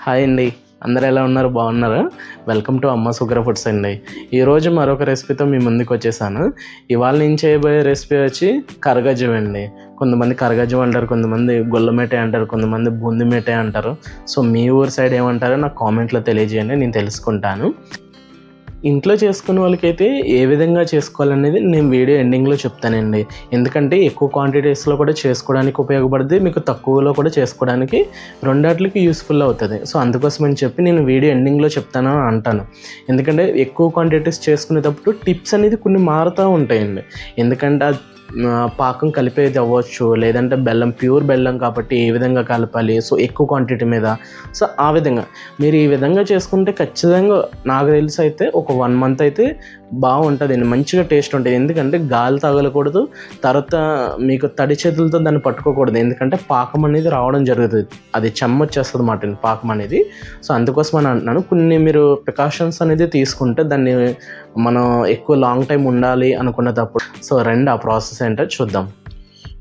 Hi అండి. అందరూ ఎలా ఉన్నారు? బాగున్నారా? వెల్కమ్ టు అమ్మ సుగర ఫుడ్స్ అండి. ఈరోజు మరొక రెసిపీతో మీ ముందుకు వచ్చేసాను. ఇవాళ నేను చేయబోయే రెసిపీ వచ్చి కరగజ్జం అండి. కొంతమంది కరగజ్జం అంటారు, కొంతమంది గొల్లమేటే అంటారు, కొంతమంది బూంది మేటే అంటారు. సో మీ ఊరు సైడ్ ఏమంటారో నాకు కామెంట్లో తెలియజేయండి, నేను తెలుసుకుంటాను. ఇంట్లో చేసుకునే వాళ్ళకైతే ఏ విధంగా చేసుకోవాలనేది నేను వీడియో ఎండింగ్లో చెప్తానండి. ఎందుకంటే ఎక్కువ క్వాంటిటీస్లో కూడా చేసుకోవడానికి ఉపయోగపడుతుంది, మీకు తక్కువలో కూడా చేసుకోవడానికి రెండాట్లకి యూస్ఫుల్ అవుతుంది. సో అందుకోసమని చెప్పి నేను వీడియో ఎండింగ్లో చెప్తాను అంటాను. ఎందుకంటే ఎక్కువ క్వాంటిటీస్ చేసుకునేటప్పుడు టిప్స్ అనేది కొన్ని మారుతూ ఉంటాయండి. ఎందుకంటే పాకం కలిపేది అవ్వచ్చు, లేదంటే బెల్లం ప్యూర్ బెల్లం కాబట్టి ఏ విధంగా కలపాలి, సో ఎక్కువ క్వాంటిటీ మీద, సో ఆ విధంగా మీరు ఈ విధంగా చేసుకుంటే ఖచ్చితంగా నాకు తెలిసి అయితే ఒక 1 మంత్ అయితే బాగుంటుందండి, మంచిగా టేస్ట్ ఉంటుంది. ఎందుకంటే గాలి తగలకూడదు, తర్వాత మీకు తడి చేతులతో దాన్ని పట్టుకోకూడదు, ఎందుకంటే పాకం అనేది రావడం జరుగుతుంది, అది చెమ్మొచ్చేస్తుంది అన్నమాట పాకం అనేది. సో అందుకోసం అని అంటున్నాను, కొన్ని మీరు ప్రికాషన్స్ అనేది తీసుకుంటే దాన్ని మనం ఎక్కువ లాంగ్ టైం ఉండాలి అనుకునేటప్పుడు. సో రండి ఆ ప్రాసెస్ ఏంటో చూద్దాం.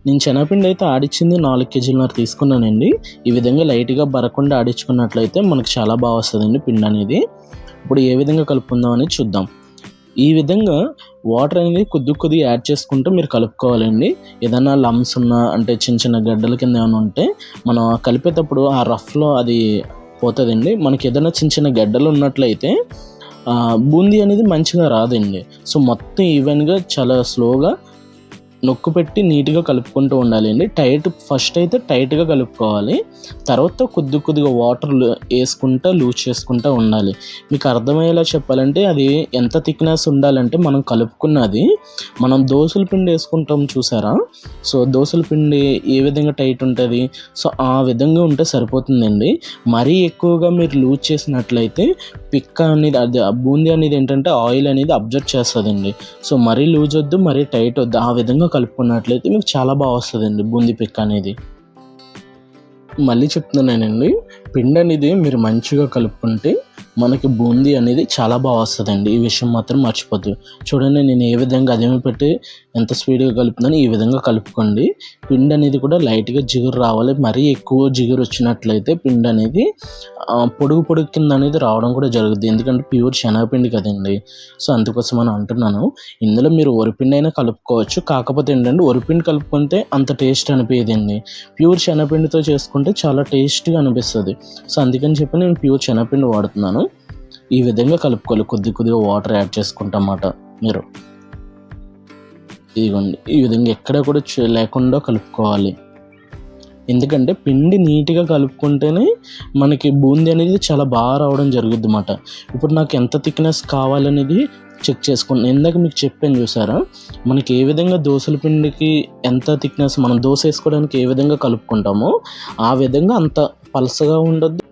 నేను శనగపిండి అయితే ఆడిచ్చింది 4 కేజీలన్నర తీసుకున్నానండి. ఈ విధంగా లైట్గా బరకుండా ఆడించుకున్నట్లయితే మనకు చాలా బాగా వస్తుందండి పిండి అనేది. ఇప్పుడు ఏ విధంగా కలుపుకుందాం అనేది చూద్దాం. ఈ విధంగా వాటర్ అనేది కొద్దిగా యాడ్ చేసుకుంటూ మీరు కలుపుకోవాలండి. ఏదైనా లమ్స్ ఉన్నా అంటే చిన్న చిన్న గడ్డల కింద ఏమైనా ఉంటే మనం కలిపేటప్పుడు ఆ రఫ్లో అది పోతుందండి. మనకి ఏదైనా చిన్న చిన్న గడ్డలు ఉన్నట్లయితే బూందీ అనేది మంచిగా రాదండి. సో మొత్తం ఈవెన్గా చాలా స్లోగా నొక్కు పెట్టి నీట్గా కలుపుకుంటూ ఉండాలండి. ఫస్ట్ అయితే టైట్గా కలుపుకోవాలి, తర్వాత కొద్దిగా వాటర్ వేసుకుంటూ లూజ్ చేసుకుంటూ ఉండాలి. మీకు అర్థమయ్యేలా చెప్పాలంటే అది ఎంత థిక్నెస్ ఉండాలంటే మనం కలుపుకున్నది మనం దోసల పిండి వేసుకుంటాం చూసారా, సో దోసల పిండి ఏ విధంగా టైట్ ఉంటుంది, సో ఆ విధంగా ఉంటే సరిపోతుందండి. మరీ ఎక్కువగా మీరు లూజ్ చేసినట్లయితే పిక్క అనేది అది బూందీ అనేది ఏంటంటే ఆయిల్ అనేది అబ్జర్వ్ చేస్తుందండి. సో మరీ లూజ్ వద్దు, మరీ టైట్ వద్దు, ఆ విధంగా కలుపుకున్నట్లయితే మీకు చాలా బాగా వస్తుందండి బూందీ పిక్క అనేది. మళ్ళీ చెప్తున్నానండి, పిండి అనేది మీరు మంచిగా కలుపుకుంటే మనకి బూందీ అనేది చాలా బాగా వస్తుందండి. ఈ విషయం మాత్రం మర్చిపోద్దు. చూడండి నేను ఏ విధంగా అదేమి పెట్టి ఎంత స్పీడ్గా కలుపుతుందని ఈ విధంగా కలుపుకోండి. పిండి అనేది కూడా లైట్గా జిగురు రావాలి. మరీ ఎక్కువ జిగురు వచ్చినట్లయితే పిండి అనేది పొడుగు కింద అనేది రావడం కూడా జరుగుతుంది, ఎందుకంటే ప్యూర్ శనగపిండి కదండి. సో అందుకోసం అని అంటున్నాను. ఇందులో మీరు వరిపిండి అయినా కలుపుకోవచ్చు, కాకపోతే ఏంటంటే వరిపిండి కలుపుకుంటే అంత టేస్ట్ అనిపించదండి. ప్యూర్ శనగపిండితో చేసుకుంటే చాలా టేస్ట్గా అనిపిస్తుంది. సో అందుకని చెప్పి నేను ప్యూర్ శనగపిండి వాడుతున్నాను. ఈ విధంగా కలుపుకోవాలి, కొద్దిగా వాటర్ యాడ్ చేసుకుంటామాట మీరు. ఇదిగోండి ఈ విధంగా ఎక్కడ కూడా లేకుండా కలుపుకోవాలి. ఎందుకంటే పిండి నీట్గా కలుపుకుంటేనే మనకి బూందీ అనేది చాలా బాగా రావడం జరుగుద్ది అన్నమాట. ఇప్పుడు నాకు ఎంత థిక్నెస్ కావాలనేది చెక్ చేసుకుంటాను. ఇందాక మీకు చెప్పాను చూసారా, మనకి ఏ విధంగా దోసల పిండికి ఎంత థిక్నెస్ మనం దోశ వేసుకోవడానికి ఏ విధంగా కలుపుకుంటామో ఆ విధంగా అంత పలసగా ఉండొద్దు.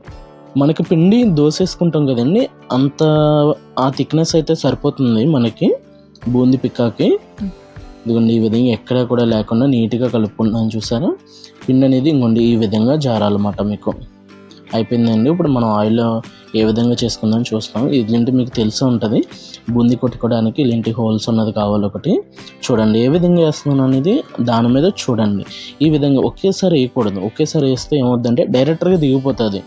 మనకి పిండి దోశ వేసుకుంటాం కదండి, అంత ఆ థిక్నెస్ అయితే సరిపోతుంది మనకి బూందీ పిక్కాకి. ఇదిగోండి ఈ విధంగా ఎక్కడ కూడా లేకుండా నీట్గా కలుపుకుంటున్నాను చూసారా. పిండి అనేది ఇంకోండి ఈ విధంగా జారాలన్నమాట. మీకు అయిపోయిందండి. ఇప్పుడు మనం ఆయిల్లో ఏ విధంగా చేసుకుందాం చూస్తాం. ఇదేంటి మీకు తెలిసే ఉంటుంది, బూందీ కొట్టుకోవడానికి ఇలాంటి హోల్స్ ఉన్నది కావాలి ఒకటి. చూడండి ఏ విధంగా వేస్తున్నాను అనేది దాని మీద చూడండి. ఈ విధంగా ఒకేసారి వేయకూడదు, ఒకేసారి వేస్తే ఏమవుద్దంటే డైరెక్ట్గా దిగిపోతుంది.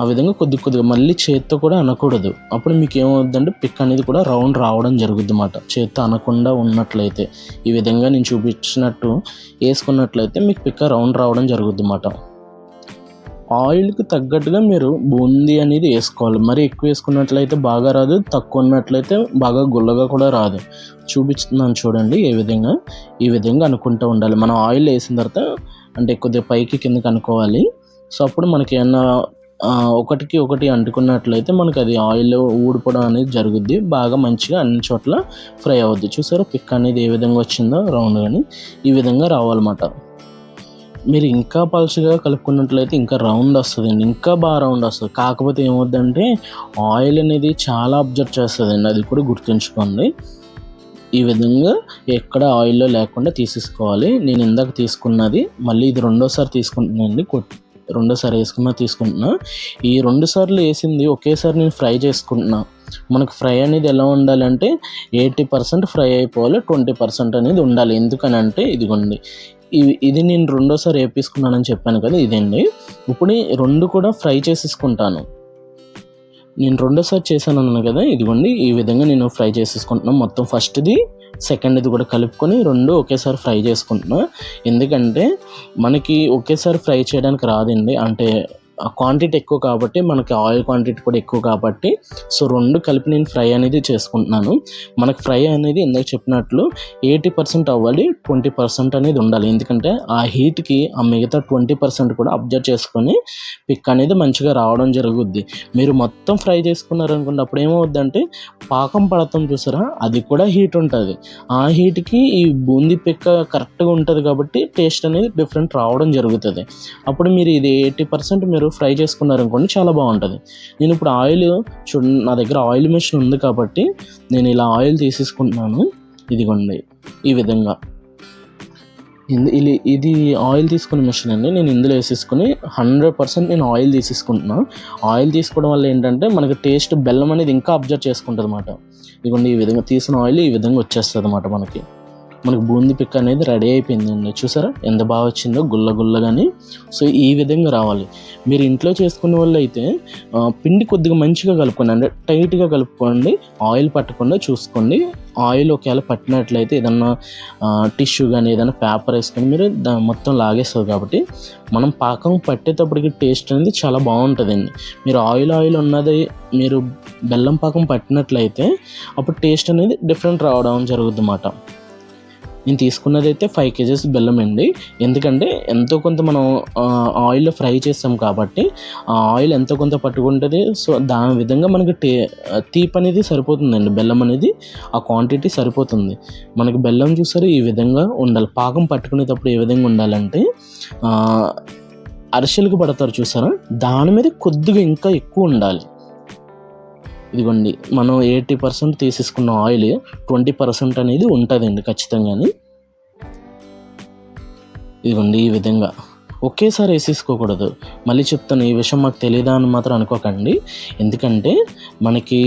ఆ విధంగా కొద్దిగా మళ్ళీ చేత్తో కూడా అనకూడదు. అప్పుడు మీకు ఏమవుద్దంటే పిక్ అనేది కూడా రౌండ్ రావడం జరుగుద్ది అన్నమాట. చేత్తో అనకుండా ఉన్నట్లయితే ఈ విధంగా నేను చూపించినట్టు వేసుకున్నట్లయితే మీకు పిక్క రౌండ్ రావడం జరుగుద్ది అన్నమాట. ఆయిల్కి తగ్గట్టుగా మీరు బూందీ అనేది వేసుకోవాలి. మరి ఎక్కువ వేసుకున్నట్లయితే బాగా రాదు, తక్కువ ఉన్నట్లయితే బాగా గుల్లగా కూడా రాదు. చూపిస్తున్నాను చూడండి ఈ విధంగా అనుకుంటూ ఉండాలి. మనం ఆయిల్ వేసిన తర్వాత అంటే కొద్దిగా పైకి కిందకి అనుకోవాలి. సో అప్పుడు మనకి ఏమన్నా ఒకటి అంటుకున్నట్లయితే మనకి అది ఆయిల్ ఊడిపోవడం అనేది జరుగుద్ది, బాగా మంచిగా అన్ని చోట్ల ఫ్రై అవుద్ది. చూసారా పిక్ అనేది ఏ విధంగా వచ్చిందో రౌండ్, కానీ ఈ విధంగా రావాలన్నమాట. మీరు ఇంకా పలుచగా కలుపుకున్నట్లయితే ఇంకా రౌండ్ వస్తుందండి, ఇంకా బాగా రౌండ్ వస్తుంది. కాకపోతే ఏమవుద్దంటే ఆయిల్ అనేది చాలా అబ్జర్వ్ చేస్తుందండి, అది కూడా గుర్తుంచుకోండి. ఈ విధంగా ఎక్కడ ఆయిల్లో లేకుండా తీసేసుకోవాలి. నేను ఇందాక తీసుకున్నది మళ్ళీ ఇది రెండోసారి తీసుకుంటున్నానండి, రెండోసారి తీసుకుంటున్నా. ఈ 2 సార్లు వేసింది ఒకేసారి నేను ఫ్రై చేసుకుంటున్నా. మనకు ఫ్రై అనేది ఎలా ఉండాలంటే 80% ఫ్రై అయిపోవాలి, 20% అనేది ఉండాలి. ఎందుకనంటే ఇదిగోండి ఇది నేను రెండోసారి వేపించుకున్నానని చెప్పాను కదా, ఇదండి. ఇప్పుడు ఈ 2 కూడా ఫ్రై చేసేసుకుంటాను. నేను రెండోసారి చేశాను అన్నాను కదా, ఇదిగోండి ఈ విధంగా నేను ఫ్రై చేసేసుకుంటున్నాను. మొత్తం ఫస్ట్ది సెకండ్ది కూడా కలుపుకొని 2 ఒకేసారి ఫ్రై చేసుకుంటున్నా. ఎందుకంటే మనకి ఒకేసారి ఫ్రై చేయడానికి రాదండి, అంటే క్వాంటిటీ ఎక్కువ కాబట్టి, మనకి ఆయిల్ క్వాంటిటీ కూడా ఎక్కువ కాబట్టి, సో 2 కలిపి నేను ఫ్రై అనేది చేసుకుంటున్నాను. మనకు ఫ్రై అనేది ఇందాక చెప్పినట్లు 80% అవ్వాలి, 20% అనేది ఉండాలి. ఎందుకంటే ఆ హీట్కి ఆ మిగతా 20% కూడా అబ్జర్వ్ చేసుకొని పిక్ అనేది మంచిగా రావడం జరుగుద్ది. మీరు మొత్తం ఫ్రై చేసుకున్నారనుకోండి, అప్పుడు ఏమవుద్దంటే పాకం పడతాం చూసారా, అది కూడా హీట్ ఉంటుంది. ఆ హీట్కి ఈ బూందీ పిక్క కరెక్ట్గా ఉంటుంది కాబట్టి టేస్ట్ అనేది డిఫరెంట్ రావడం జరుగుతుంది. అప్పుడు మీరు ఇది 80% మీరు ఫ్రై చేసుకున్నారనుకోండి, చాలా బాగుంటుంది. నేను ఇప్పుడు ఆయిల్ నా దగ్గర ఆయిల్ మెషిన్ ఉంది కాబట్టి నేను ఇలా ఆయిల్ తీసేసుకుంటున్నాను. ఇదిగోండి ఈ విధంగా. ఇది ఆయిల్ తీసుకునే మెషిన్ అండి. నేను ఇందులో వేసేసుకుని 100% నేను ఆయిల్ తీసేసుకుంటున్నాను. ఆయిల్ తీసుకోవడం వల్ల ఏంటంటే మనకి టేస్ట్ బెల్లం అనేది ఇంకా అబ్జర్వ్ చేసుకుంటుంది అన్నమాట. ఇదిగోండి ఈ విధంగా తీసిన ఆయిల్ ఈ విధంగా వచ్చేస్తుంది అన్నమాట. మనకి బూందీ పిక్ అనేది రెడీ అయిపోయిందండి. చూసారా ఎంత బాగా వచ్చిందో, గుల్లగాని. సో ఈ విధంగా రావాలి. మీరు ఇంట్లో చేసుకునే వాళ్ళు అయితే పిండి కొద్దిగా మంచిగా కలుపుకోండి, అంటే టైట్గా కలుపుకోండి. ఆయిల్ పట్టకుండా చూసుకోండి. ఆయిల్ ఒకవేళ పట్టినట్లయితే ఏదన్నా టిష్యూ కానీ ఏదైనా పేపర్ వేసుకొని మీరు మొత్తం లాగేస్తుంది కాబట్టి మనం పాకం పట్టేటప్పటికి టేస్ట్ అనేది చాలా బాగుంటుందండి. మీరు ఆయిల్ ఉన్నది మీరు బెల్లం పాకం పట్టినట్లయితే అప్పుడు టేస్ట్ అనేది డిఫరెంట్ రావడం జరుగుతుంది అన్నమాట. నేను తీసుకున్నది అయితే 5 kgs బెల్లం అండి. ఎందుకంటే ఎంతో కొంత మనం ఆయిల్లో ఫ్రై చేస్తాం కాబట్టి ఆ ఆయిల్ ఎంతో కొంత పట్టుకుంటుంది. సో దాని విధంగా మనకి తీపి అనేది సరిపోతుందండి. బెల్లం అనేది ఆ క్వాంటిటీ సరిపోతుంది. మనకి బెల్లం చూసారు ఈ విధంగా ఉండాలి. పాకం పట్టుకునేటప్పుడు ఏ విధంగా ఉండాలంటే అరిసెలకు పడతారు చూసారా, దాని మీద కొద్దిగా ఇంకా ఎక్కువ ఉండాలి. ఇదిగోండి మనం 80% తీసేసుకున్న ఆయిల్ 20% అనేది ఉంటుందండి ఖచ్చితంగాని. ఇదిగోండి ఈ విధంగా ఒకేసారి వేసేసుకోకూడదు. మళ్ళీ చెప్తాను, ఈ విషయం మాకు తెలియదా అని మాత్రం అనుకోకండి. ఎందుకంటే మనకి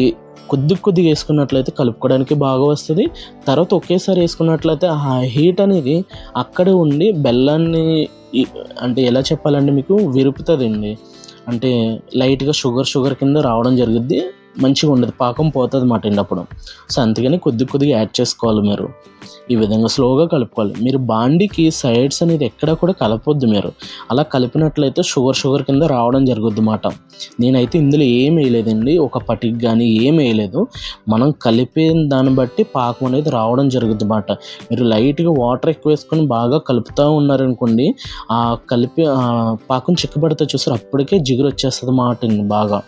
కొద్దిగా వేసుకున్నట్లయితే కలుపుకోవడానికి బాగా వస్తుంది. తర్వాత ఒకేసారి వేసుకున్నట్లయితే ఆ హీట్ అనేది అక్కడే ఉండి బెల్లాన్ని, అంటే ఎలా చెప్పాలంటే మీకు విరుపుతుందండి. అంటే లైట్గా షుగర్ కింద రావడం జరుగుద్ది, మంచిగా ఉండదు, పాకం పోతుంది అన్నమాట అండి అప్పుడు. సో అందుకని కొద్దిగా యాడ్ చేసుకోవాలి. మీరు ఈ విధంగా స్లోగా కలుపుకోవాలి. మీరు బాండీకి సైడ్స్ అనేది ఎక్కడ కూడా కలపొద్దు. మీరు అలా కలిపినట్లయితే షుగర్ కింద రావడం జరుగుద్ది అన్నమాట. నేనైతే ఇందులో ఏం వేయలేదండి, ఒక పటిక్ కానీ ఏం వేయలేదు. మనం కలిపిన దాన్ని బట్టి పాకం అనేది రావడం జరుగుద్ది అన్నమాట. మీరు లైట్గా వాటర్ ఎక్కువ వేసుకొని బాగా కలుపుతూ ఉన్నారనుకోండి, ఆ కలిపి పాకం చిక్కబడితే చూసారు అప్పటికే జిగురు వచ్చేస్తుంది అన్నమాట బాగా.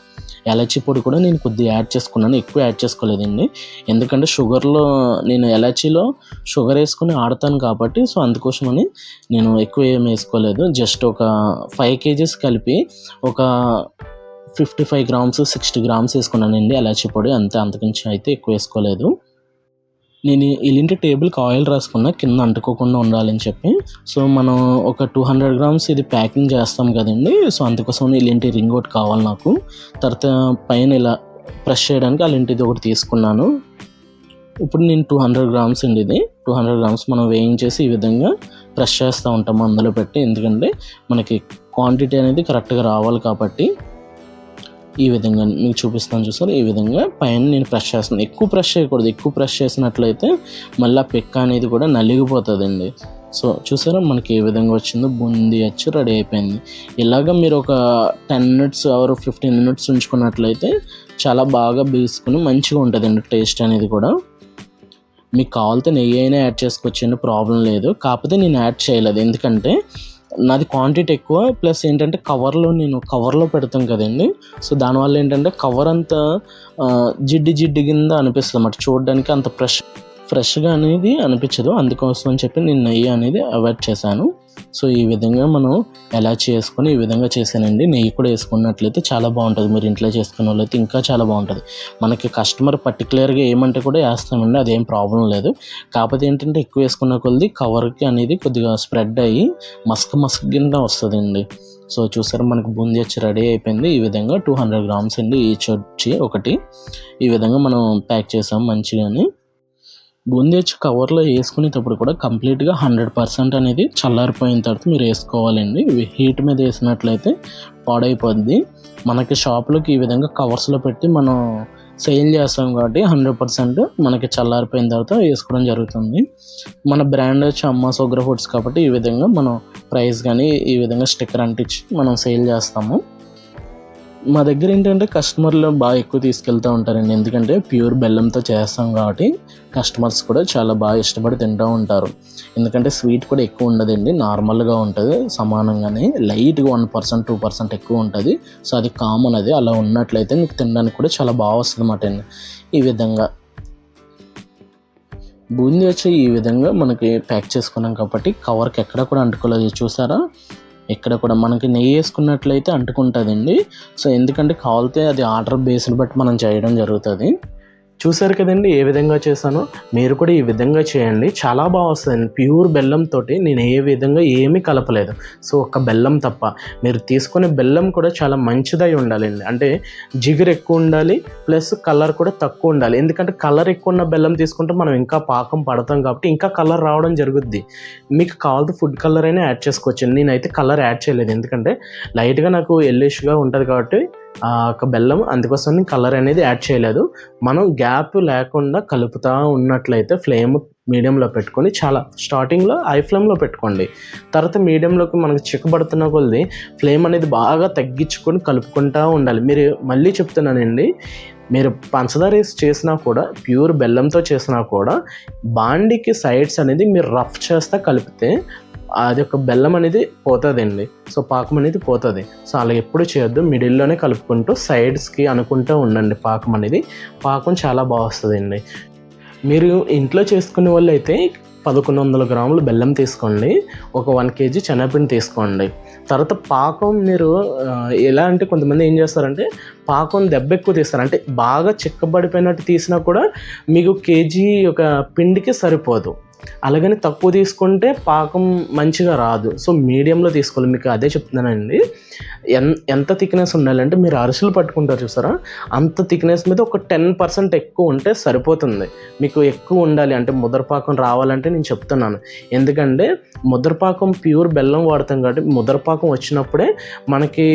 ఎలాచీ పొడి కూడా నేను కొద్దిగా యాడ్ చేసుకున్నాను, ఎక్కువ యాడ్ చేసుకోలేదండి. ఎందుకంటే షుగర్లో నేను ఎలాచీలో షుగర్ వేసుకొని ఆడతాను కాబట్టి, సో అందుకోసమని నేను ఎక్కువ ఏం వేసుకోలేదు. జస్ట్ ఒక 5 kgs కలిపి ఒక 55 grams 60 grams వేసుకున్నానండి ఎలాచీ పొడి, అంతకుమించి అయితే ఎక్కువ వేసుకోలేదు. నేను ఇలాంటి టేబుల్కి ఆయిల్ రాసుకున్న కింద అంటుకోకుండా ఉండాలని చెప్పి. సో మనం ఒక 200 grams ఇది ప్యాకింగ్ చేస్తాం కదండి, సో అందుకోసం ఇలాంటి రింగ్ ఒకటి కావాలి నాకు. తర్వాత పైన ఇలా ప్రెస్ చేయడానికి అలాంటిది ఒకటి తీసుకున్నాను. ఇప్పుడు నేను 200 grams అండి, ఇది 200 grams మనం వేయించేసి ఈ విధంగా ప్రెస్ చేస్తూ ఉంటాము అందులో పెట్టి. ఎందుకంటే మనకి క్వాంటిటీ అనేది కరెక్ట్గా రావాలి కాబట్టి. ఈ విధంగా మీకు చూపిస్తాను చూసారు, ఈ విధంగా పైన నేను ప్రెస్ చేస్తున్నాను. ఎక్కువ ప్రెస్ చేయకూడదు, ఎక్కువ ప్రెస్ చేసినట్లయితే మళ్ళీ పిక్క అనేది కూడా నలిగిపోతుందండి. సో చూసారా మనకి ఏ విధంగా వచ్చిందో, బూందీ అచ్చు రెడీ అయిపోయింది. ఇలాగ మీరు ఒక 10 minutes or 15 minutes ఉంచుకున్నట్లయితే చాలా బాగా బీసుకుని మంచిగా ఉంటుందండి టేస్ట్ అనేది కూడా. మీకు కావాలితే నెయ్యి అయినా యాడ్ చేసుకోవచ్చండి, ప్రాబ్లం లేదు. కాకపోతే నేను యాడ్ చేయలేదు, ఎందుకంటే నాది క్వాంటిటీ ఎక్కువ. ప్లస్ ఏంటంటే నేను కవర్లో పెడతాం కదండి, సో దానివల్ల ఏంటంటే కవర్ అంతా జిడ్డు కింద అనిపిస్తుంది అన్నమాట. చూడడానికి అంత ఫ్రెష్గా అనేది అనిపించదు. అందుకోసం అని చెప్పి నేను నెయ్యి అనేది అవాయిడ్ చేశాను. సో ఈ విధంగా మనం ఎలా చేసుకొని ఈ విధంగా చేశానండి. నెయ్యి కూడా వేసుకున్నట్లయితే చాలా బాగుంటుంది. మీరు ఇంట్లో చేసుకునే వాళ్ళైతే ఇంకా చాలా బాగుంటుంది. మనకి కస్టమర్ పర్టికులర్గా ఏమంటే కూడా వేస్తామండి, అదేం ప్రాబ్లం లేదు. కాకపోతే ఏంటంటే ఎక్కువ వేసుకున్న కొద్ది కవర్కి అనేది కొద్దిగా స్ప్రెడ్ అయ్యి మస్క్ కింద వస్తుందండి. సో చూసారు మనకు బూందీ వచ్చి రెడీ అయిపోయింది. ఈ విధంగా 200 grams అండి ఈచ్ వచ్చి ఒకటి. ఈ విధంగా మనం ప్యాక్ చేసాం మంచిగాని. బూందీ వచ్చి కవర్లో వేసుకునేటప్పుడు కూడా కంప్లీట్గా 100% అనేది చల్లారిపోయిన తర్వాత మీరు వేసుకోవాలండి. హీట్ మీద వేసినట్లయితే పాడైపోద్ది. మనకి షాప్లోకి ఈ విధంగా కవర్స్లో పెట్టి మనం సేల్ చేస్తాం కాబట్టి 100% మనకి చల్లారిపోయిన తర్వాత వేసుకోవడం జరుగుతుంది. మన బ్రాండ్ వచ్చి అమ్మ సుగర్ ఫుడ్స్ కాబట్టి ఈ విధంగా మనం ప్రైస్ కానీ ఈ విధంగా స్టిక్కర్ అంటించి మనం సేల్ చేస్తాము. మా దగ్గర ఏంటంటే కస్టమర్లు బాగా ఎక్కువ తీసుకెళ్తూ ఉంటారండి. ఎందుకంటే ప్యూర్ బెల్లంతో చేస్తాం కాబట్టి కస్టమర్స్ కూడా చాలా బాగా ఇష్టపడి తింటూ ఉంటారు. ఎందుకంటే స్వీట్ కూడా ఎక్కువ ఉండదండి, నార్మల్గా ఉంటుంది. సమానంగానే లైట్గా 1% 2% ఎక్కువ ఉంటుంది. సో అది కామన్. అది అలా ఉన్నట్లయితే మీకు తినడానికి కూడా చాలా బాగా వస్తుంది అన్నమాట అండి. ఈ విధంగా బూందీ వచ్చి ఈ విధంగా మనకి ప్యాక్ చేసుకున్నాం కాబట్టి కవర్కి ఎక్కడ కూడా అంటుకోలేదు. చూసారా, ఇక్కడ కూడా మనకి నెయ్యి వేసుకున్నట్లయితే అంటుకుంటుందండి. సో ఎందుకంటే కావాలితే అది ఆర్డర్ బేస్ని బట్టి మనం చేయడం జరుగుతుంది. చూసారు కదండి ఏ విధంగా చేశానో. మీరు కూడా ఈ విధంగా చేయండి, చాలా బాగా వస్తుంది. ప్యూర్ బెల్లంతో నేను ఏ విధంగా ఏమీ కలపలేదు. సో ఒక బెల్లం తప్ప. మీరు తీసుకునే బెల్లం కూడా చాలా మంచిదై ఉండాలండి. అంటే జిగురు ఎక్కువ ఉండాలి, ప్లస్ కలర్ కూడా తక్కువ ఉండాలి. ఎందుకంటే కలర్ ఎక్కువ ఉన్న బెల్లం తీసుకుంటే మనం ఇంకా పాకం పడతాం కాబట్టి ఇంకా కలర్ రావడం జరుగుద్ది. మీకు కావాల్సిన ఫుడ్ కలర్ అయినా యాడ్ చేసుకోవచ్చు. నేనైతే కలర్ యాడ్ చేయలేదు, ఎందుకంటే లైట్గా నాకు ఎల్లిష్గా ఉంటుంది కాబట్టి ఒక బెల్లం, అందుకోసం నేను కలర్ అనేది యాడ్ చేయలేదు. మనం గ్యాప్ లేకుండా కలుపుతూ ఉన్నట్లయితే ఫ్లేమ్ మీడియంలో పెట్టుకొని, చాలా స్టార్టింగ్లో హై ఫ్లేమ్లో పెట్టుకోండి. తర్వాత మీడియంలోకి మనకు చిక్కబడుతున్న కొద్ది ఫ్లేమ్ అనేది బాగా తగ్గించుకొని కలుపుకుంటూ ఉండాలి. మీరు మళ్ళీ చెప్తున్నానండి, మీరు పంచదార వేసి చేసినా కూడా, ప్యూర్ బెల్లంతో చేసినా కూడా బాండికి సైడ్స్ అనేది మీరు రఫ్ చేస్తా కలిపితే అది ఒక బెల్లం అనేది పోతుందండి. సో పాకం అనేది పోతుంది. సో అలా ఎప్పుడు చేయొద్దు, మిడిల్లోనే కలుపుకుంటూ సైడ్స్కి అనుకుంటూ ఉండండి. పాకం చాలా బాగా వస్తుందండి. మీరు ఇంట్లో చేసుకునే వాళ్ళు అయితే 1100 గ్రాములు బెల్లం తీసుకోండి, ఒక 1 kg శనగపిండి తీసుకోండి. తర్వాత పాకం మీరు ఎలా అంటే, కొంతమంది ఏం చేస్తారంటే పాకం దెబ్బ ఎక్కువ తీస్తారు. అంటే బాగా చిక్కబడిపోయినట్టు తీసినా కూడా మీకు కేజీ ఒక పిండికి సరిపోదు. అలాగని తక్కువ తీసుకుంటే పాకం మంచిగా రాదు. సో మీడియంలో తీసుకోవాలి. మీకు అదే చెప్తున్నానండి. ఎంత థిక్నెస్ ఉండాలంటే, మీరు అరిసెలు పట్టుకుంటారు చూసారా, అంత థిక్నెస్ మీద ఒక 10% ఎక్కువ ఉంటే సరిపోతుంది. మీకు ఎక్కువ ఉండాలి అంటే ముద్దరపాకం రావాలంటే నేను చెప్తున్నాను. ఎందుకంటే ముద్దరపాకం ప్యూర్ బెల్లం వాడతాం కాబట్టి ముద్దరపాకం వచ్చినప్పుడే మనకి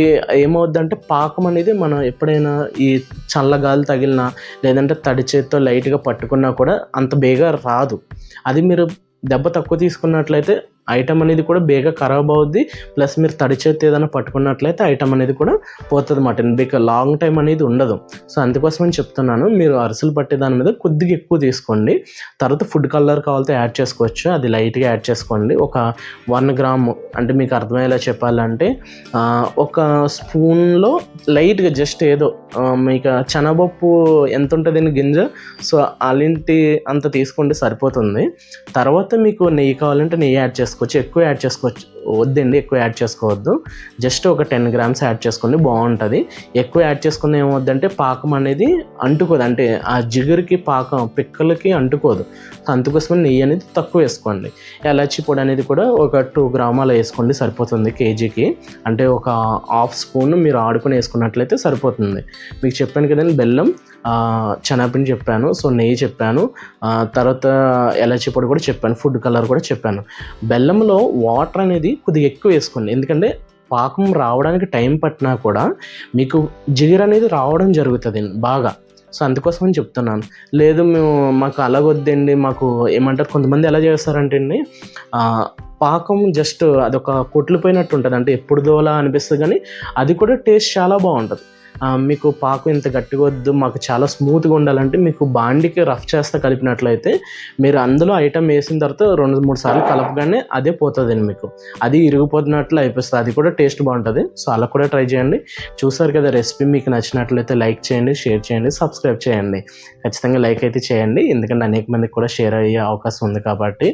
ఏమవుద్దంటే, పాకం అనేది మనం ఎప్పుడైనా ఈ చల్లగాలి తగిలినా లేదంటే తడి చేత్తో లైట్గా పట్టుకున్నా కూడా అంత బేగా రాదు. అది మీరు దెబ్బ తక్కువ తీసుకున్నట్లయితే ఐటమ్ అనేది కూడా బేగా ఖరాబ్ అవుద్ది. ప్లస్ మీరు తడి చేతి ఏదైనా పట్టుకున్నట్లయితే ఐటమ్ అనేది కూడా పోతుంది అన్నమాట. మీకు లాంగ్ టైం అనేది ఉండదు. సో అందుకోసమని చెప్తున్నాను, మీరు అరిసెలు పట్టే దాని మీద కొద్దిగా ఎక్కువ తీసుకోండి. తర్వాత ఫుడ్ కలర్ కావాలితే యాడ్ చేసుకోవచ్చు, అది లైట్గా యాడ్ చేసుకోండి. ఒక 1 గ్రాము, అంటే మీకు అర్థమయ్యేలా చెప్పాలంటే ఒక స్పూన్లో లైట్గా జస్ట్ ఏదో మీకు శనగపప్పు ఎంత ఉంటుందని గింజ, సో అలాంటి అంత తీసుకుంటే సరిపోతుంది. తర్వాత మీకు నెయ్యి కావాలంటే నెయ్యి యాడ్ చేసుకోవచ్చు. ఎక్కువ యాడ్ చేసుకోవచ్చు వద్దండి, ఎక్కువ యాడ్ చేసుకోవద్దు. జస్ట్ ఒక 10 grams యాడ్ చేసుకోండి, బాగుంటుంది. ఎక్కువ యాడ్ చేసుకుని ఏమవుద్దంటే పాకం అనేది అంటుకోదు, అంటే ఆ జిగురికి పాకం పిక్కలకి అంటుకోదు. అందుకోసమే నెయ్యి అనేది తక్కువ వేసుకోండి. ఎలాచి పొడి అనేది కూడా ఒక 2 గ్రాములు వేసుకోండి, సరిపోతుంది కేజీకి. అంటే ఒక 1/2 స్పూన్ మీరు ఆడుకుని వేసుకున్నట్లయితే సరిపోతుంది. మీకు చెప్పాను కదండి, బెల్లం, శనగపిండి చెప్పాను, సో నెయ్యి చెప్పాను, తర్వాత ఎలాచి పొడి కూడా చెప్పాను, ఫుడ్ కలర్ కూడా చెప్పాను. బెల్లంలో వాటర్ అనేది కొద్దిగా ఎక్కువ వేసుకోండి. ఎందుకంటే పాకం రావడానికి టైం పట్టినా కూడా మీకు జిగురు అనేది రావడం జరుగుతుంది బాగా. సో అందుకోసమని చెప్తున్నాను. లేదు మాకు అలాగొద్దండి, మాకు ఏమంటారు, కొంతమంది ఎలా చేస్తారంటే అండి, పాకం జస్ట్ అదొక కొట్లిపోయినట్టు ఉంటుంది, అంటే ఎప్పుడుదోలా అనిపిస్తుంది, కానీ అది కూడా టేస్ట్ చాలా బాగుంటుంది. మీకు పాకం ఇంత గట్టిగా వద్దు, మాకు చాలా స్మూత్గా ఉండాలంటే మీకు బాండికి రఫ్ చేస్తా కలిపినట్లయితే మీరు అందులో ఐటమ్ వేసిన తర్వాత 2-3 సార్లు కలపగానే అదే పోతుందండి. మీకు అది ఇరిగిపోతున్నట్లు అయిపోతుంది, అది కూడా టేస్ట్ బాగుంటుంది. సో అలా కూడా ట్రై చేయండి. చూసారు కదా రెసిపీ, మీకు నచ్చినట్లయితే లైక్ చేయండి, షేర్ చేయండి, సబ్స్క్రైబ్ చేయండి. ఖచ్చితంగా లైక్ అయితే చేయండి, ఎందుకంటే అనేక మందికి కూడా షేర్ అయ్యే అవకాశం ఉంది కాబట్టి.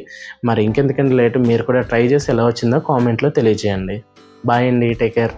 మరి ఇంకెందుకంటే లేట్, మీరు కూడా ట్రై చేసి ఎలా వచ్చిందో కామెంట్లో తెలియజేయండి. బాయ్ అండి, టేక్ కేర్.